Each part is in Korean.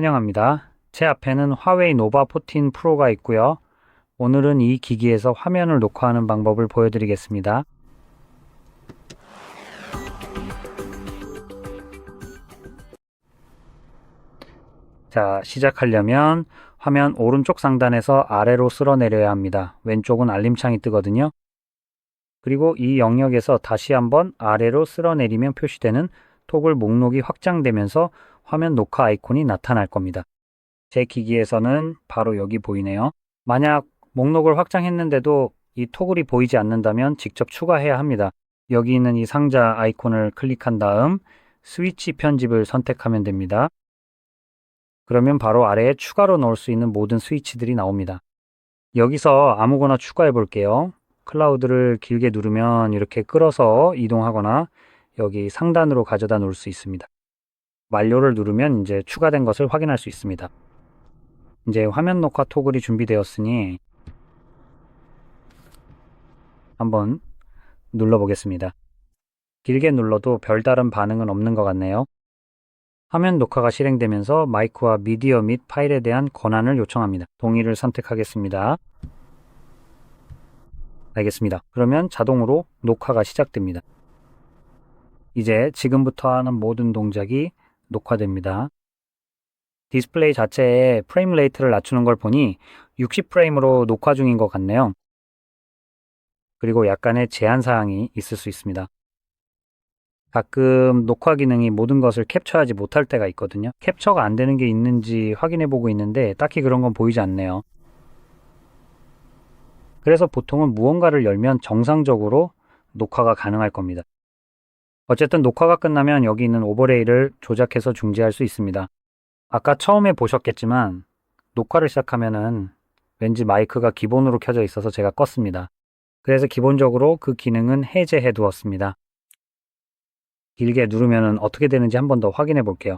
환영합니다. 제 앞에는 화웨이 노바 14 프로가 있고요. 오늘은 이 기기에서 화면을 녹화하는 방법을 보여드리겠습니다. 자, 시작하려면 화면 오른쪽 상단에서 아래로 쓸어내려야 합니다. 왼쪽은 알림창이 뜨거든요. 그리고 이 영역에서 다시 한번 아래로 쓸어내리면 표시되는 토글 목록이 확장되면서 화면 녹화 아이콘이 나타날 겁니다. 제 기기에서는 바로 여기 보이네요. 만약 목록을 확장했는데도 이 토글이 보이지 않는다면 직접 추가해야 합니다. 여기 있는 이 상자 아이콘을 클릭한 다음 스위치 편집을 선택하면 됩니다. 그러면 바로 아래에 추가로 넣을 수 있는 모든 스위치들이 나옵니다. 여기서 아무거나 추가해 볼게요. 클라우드를 길게 누르면 이렇게 끌어서 이동하거나 여기 상단으로 가져다 놓을 수 있습니다. 완료를 누르면 이제 추가된 것을 확인할 수 있습니다. 이제 화면 녹화 토글이 준비되었으니 한번 눌러보겠습니다. 길게 눌러도 별다른 반응은 없는 것 같네요. 화면 녹화가 실행되면서 마이크와 미디어 및 파일에 대한 권한을 요청합니다. 동의를 선택하겠습니다. 알겠습니다. 그러면 자동으로 녹화가 시작됩니다. 이제 지금부터 하는 모든 동작이 녹화됩니다. 디스플레이 자체에 프레임 레이트를 낮추는 걸 보니 60프레임으로 녹화 중인 것 같네요. 그리고 약간의 제한 사항이 있을 수 있습니다. 가끔 녹화 기능이 모든 것을 캡처하지 못할 때가 있거든요. 캡처가 안 되는 게 있는지 확인해 보고 있는데 딱히 그런 건 보이지 않네요. 그래서 보통은 무언가를 열면 정상적으로 녹화가 가능할 겁니다. 어쨌든 녹화가 끝나면 여기 있는 오버레이를 조작해서 중지할 수 있습니다. 아까 처음에 보셨겠지만 녹화를 시작하면은 왠지 마이크가 기본으로 켜져 있어서 제가 껐습니다. 그래서 기본적으로 그 기능은 해제해 두었습니다. 길게 누르면 어떻게 되는지 한 번 더 확인해 볼게요.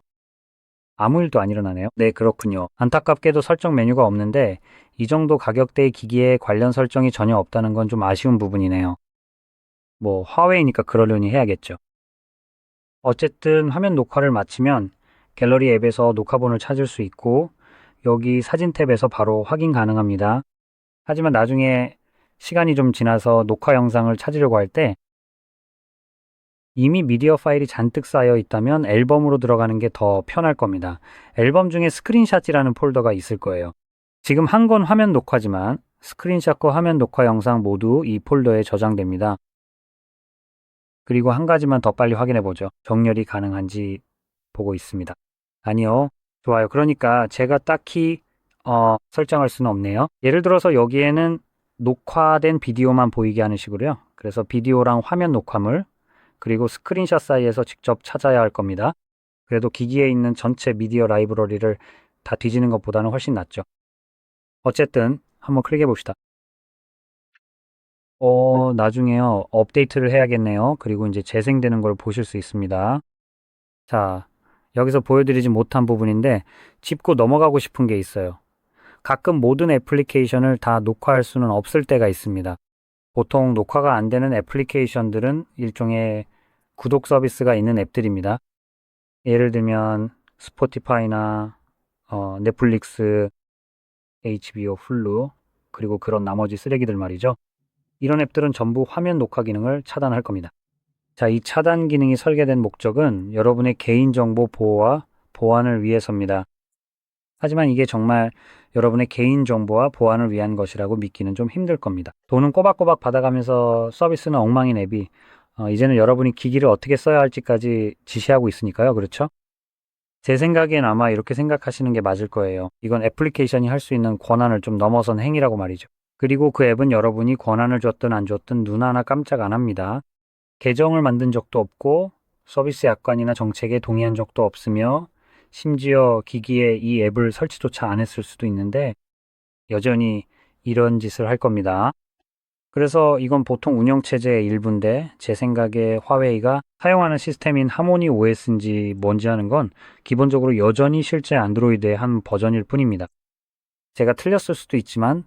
아무 일도 안 일어나네요. 네, 그렇군요. 안타깝게도 설정 메뉴가 없는데 이 정도 가격대의 기기에 관련 설정이 전혀 없다는 건 좀 아쉬운 부분이네요. 뭐 화웨이니까 그러려니 해야겠죠. 어쨌든 화면 녹화를 마치면 갤러리 앱에서 녹화본을 찾을 수 있고 여기 사진 탭에서 바로 확인 가능합니다. 하지만 나중에 시간이 좀 지나서 녹화 영상을 찾으려고 할 때 이미 미디어 파일이 잔뜩 쌓여 있다면 앨범으로 들어가는 게 더 편할 겁니다. 앨범 중에 스크린샷이라는 폴더가 있을 거예요. 지금 한 건 화면 녹화지만 스크린샷과 화면 녹화 영상 모두 이 폴더에 저장됩니다. 그리고 한 가지만 더 빨리 확인해 보죠. 정렬이 가능한지 보고 있습니다. 아니요. 좋아요. 그러니까 제가 딱히 설정할 수는 없네요. 예를 들어서 여기에는 녹화된 비디오만 보이게 하는 식으로요. 그래서 비디오랑 화면 녹화물 그리고 스크린샷 사이에서 직접 찾아야 할 겁니다. 그래도 기기에 있는 전체 미디어 라이브러리를 다 뒤지는 것보다는 훨씬 낫죠. 어쨌든 한번 클릭해 봅시다. 나중에요. 업데이트를 해야겠네요. 그리고 이제 재생되는 걸 보실 수 있습니다. 자, 여기서 보여드리지 못한 부분인데 짚고 넘어가고 싶은 게 있어요. 가끔 모든 애플리케이션을 다 녹화할 수는 없을 때가 있습니다. 보통 녹화가 안 되는 애플리케이션들은 일종의 구독 서비스가 있는 앱들입니다. 예를 들면 스포티파이나 넷플릭스, HBO, 훌루 그리고 그런 나머지 쓰레기들 말이죠. 이런 앱들은 전부 화면 녹화 기능을 차단할 겁니다. 자, 이 차단 기능이 설계된 목적은 여러분의 개인정보 보호와 보안을 위해서입니다. 하지만 이게 정말 여러분의 개인정보와 보안을 위한 것이라고 믿기는 좀 힘들 겁니다. 돈은 꼬박꼬박 받아가면서 서비스는 엉망인 앱이 이제는 여러분이 기기를 어떻게 써야 할지까지 지시하고 있으니까요. 그렇죠? 제 생각엔 아마 이렇게 생각하시는 게 맞을 거예요. 이건 애플리케이션이 할 수 있는 권한을 좀 넘어선 행위라고 말이죠. 그리고 그 앱은 여러분이 권한을 줬든 안 줬든 눈 하나 깜짝 안 합니다. 계정을 만든 적도 없고 서비스 약관이나 정책에 동의한 적도 없으며 심지어 기기에 이 앱을 설치조차 안 했을 수도 있는데 여전히 이런 짓을 할 겁니다. 그래서 이건 보통 운영체제의 일부인데 제 생각에 화웨이가 사용하는 시스템인 하모니 OS인지 뭔지 하는 건 기본적으로 여전히 실제 안드로이드의 한 버전일 뿐입니다. 제가 틀렸을 수도 있지만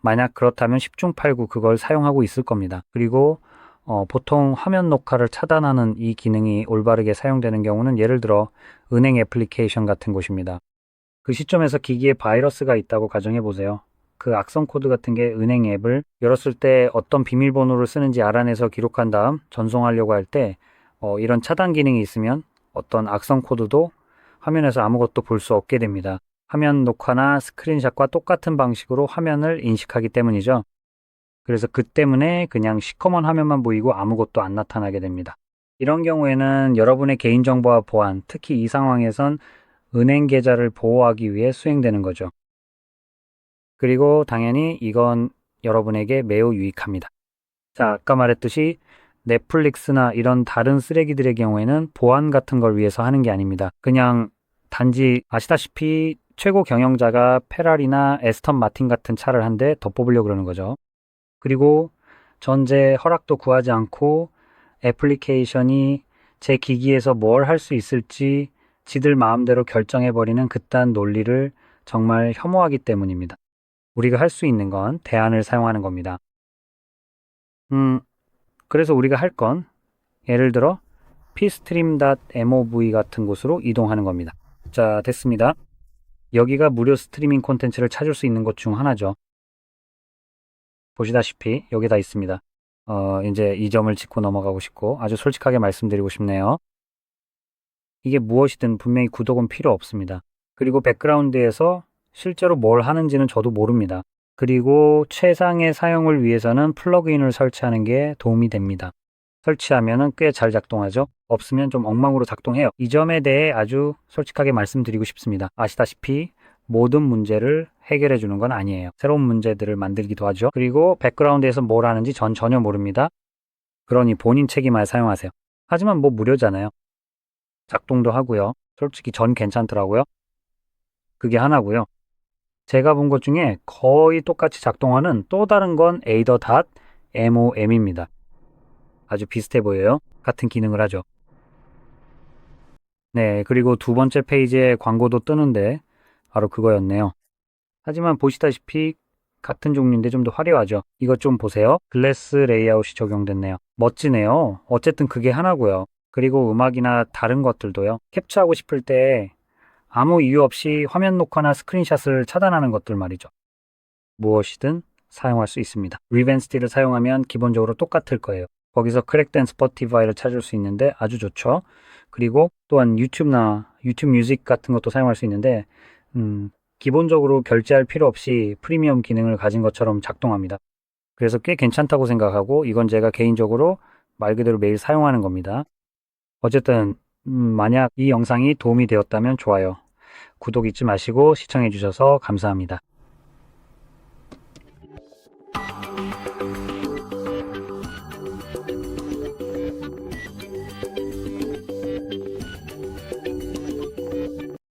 만약 그렇다면 10중 8구 그걸 사용하고 있을 겁니다. 그리고 보통 화면 녹화를 차단하는 이 기능이 올바르게 사용되는 경우는 예를 들어 은행 애플리케이션 같은 곳입니다. 그 시점에서 기기에 바이러스가 있다고 가정해 보세요. 그 악성 코드 같은 게 은행 앱을 열었을 때 어떤 비밀번호를 쓰는지 알아내서 기록한 다음 전송하려고 할 때 이런 차단 기능이 있으면 어떤 악성 코드도 화면에서 아무것도 볼 수 없게 됩니다. 화면 녹화나 스크린샷과 똑같은 방식으로 화면을 인식하기 때문이죠. 그래서 그 때문에 그냥 시커먼 화면만 보이고 아무것도 안 나타나게 됩니다. 이런 경우에는 여러분의 개인정보와 보안, 특히 이 상황에선 은행 계좌를 보호하기 위해 수행되는 거죠. 그리고 당연히 이건 여러분에게 매우 유익합니다. 자, 아까 말했듯이 넷플릭스나 이런 다른 쓰레기들의 경우에는 보안 같은 걸 위해서 하는 게 아닙니다. 그냥 단지 아시다시피 최고 경영자가 페라리나 에스턴 마틴 같은 차를 한 대 더 뽑으려고 그러는 거죠. 그리고 전제 허락도 구하지 않고 애플리케이션이 제 기기에서 뭘 할 수 있을지 지들 마음대로 결정해버리는 그딴 논리를 정말 혐오하기 때문입니다. 우리가 할 수 있는 건 대안을 사용하는 겁니다. 그래서 우리가 할 건 예를 들어 pstream.mov 같은 곳으로 이동하는 겁니다. 자, 됐습니다. 여기가 무료 스트리밍 콘텐츠를 찾을 수 있는 곳 중 하나죠. 보시다시피 여기 다 있습니다. 이제 이 점을 짚고 넘어가고 싶고 아주 솔직하게 말씀드리고 싶네요. 이게 무엇이든 분명히 구독은 필요 없습니다. 그리고 백그라운드에서 실제로 뭘 하는지는 저도 모릅니다. 그리고 최상의 사용을 위해서는 플러그인을 설치하는 게 도움이 됩니다. 설치하면 꽤 잘 작동하죠. 없으면 좀 엉망으로 작동해요. 이 점에 대해 아주 솔직하게 말씀드리고 싶습니다. 아시다시피 모든 문제를 해결해 주는 건 아니에요. 새로운 문제들을 만들기도 하죠. 그리고 백그라운드에서 뭘 하는지 전 전혀 모릅니다. 그러니 본인 책임하에 사용하세요. 하지만 뭐 무료잖아요. 작동도 하고요. 솔직히 전 괜찮더라고요. 그게 하나고요. 제가 본 것 중에 거의 똑같이 작동하는 또 다른 건 Ada.mom입니다. 아주 비슷해 보여요. 같은 기능을 하죠. 네, 그리고 두 번째 페이지에 광고도 뜨는데 바로 그거였네요. 하지만 보시다시피 같은 종류인데 좀 더 화려하죠. 이것 좀 보세요. 글래스 레이아웃이 적용됐네요. 멋지네요. 어쨌든 그게 하나고요. 그리고 음악이나 다른 것들도요. 캡처하고 싶을 때 아무 이유 없이 화면 녹화나 스크린샷을 차단하는 것들 말이죠. 무엇이든 사용할 수 있습니다. 리벤스티를 사용하면 기본적으로 똑같을 거예요. 거기서 크랙된 스포티파이를 찾을 수 있는데 아주 좋죠. 그리고 또한 유튜브나 유튜브 뮤직 같은 것도 사용할 수 있는데 기본적으로 결제할 필요 없이 프리미엄 기능을 가진 것처럼 작동합니다. 그래서 꽤 괜찮다고 생각하고 이건 제가 개인적으로 말 그대로 매일 사용하는 겁니다. 어쨌든 만약 이 영상이 도움이 되었다면 좋아요. 구독 잊지 마시고 시청해 주셔서 감사합니다.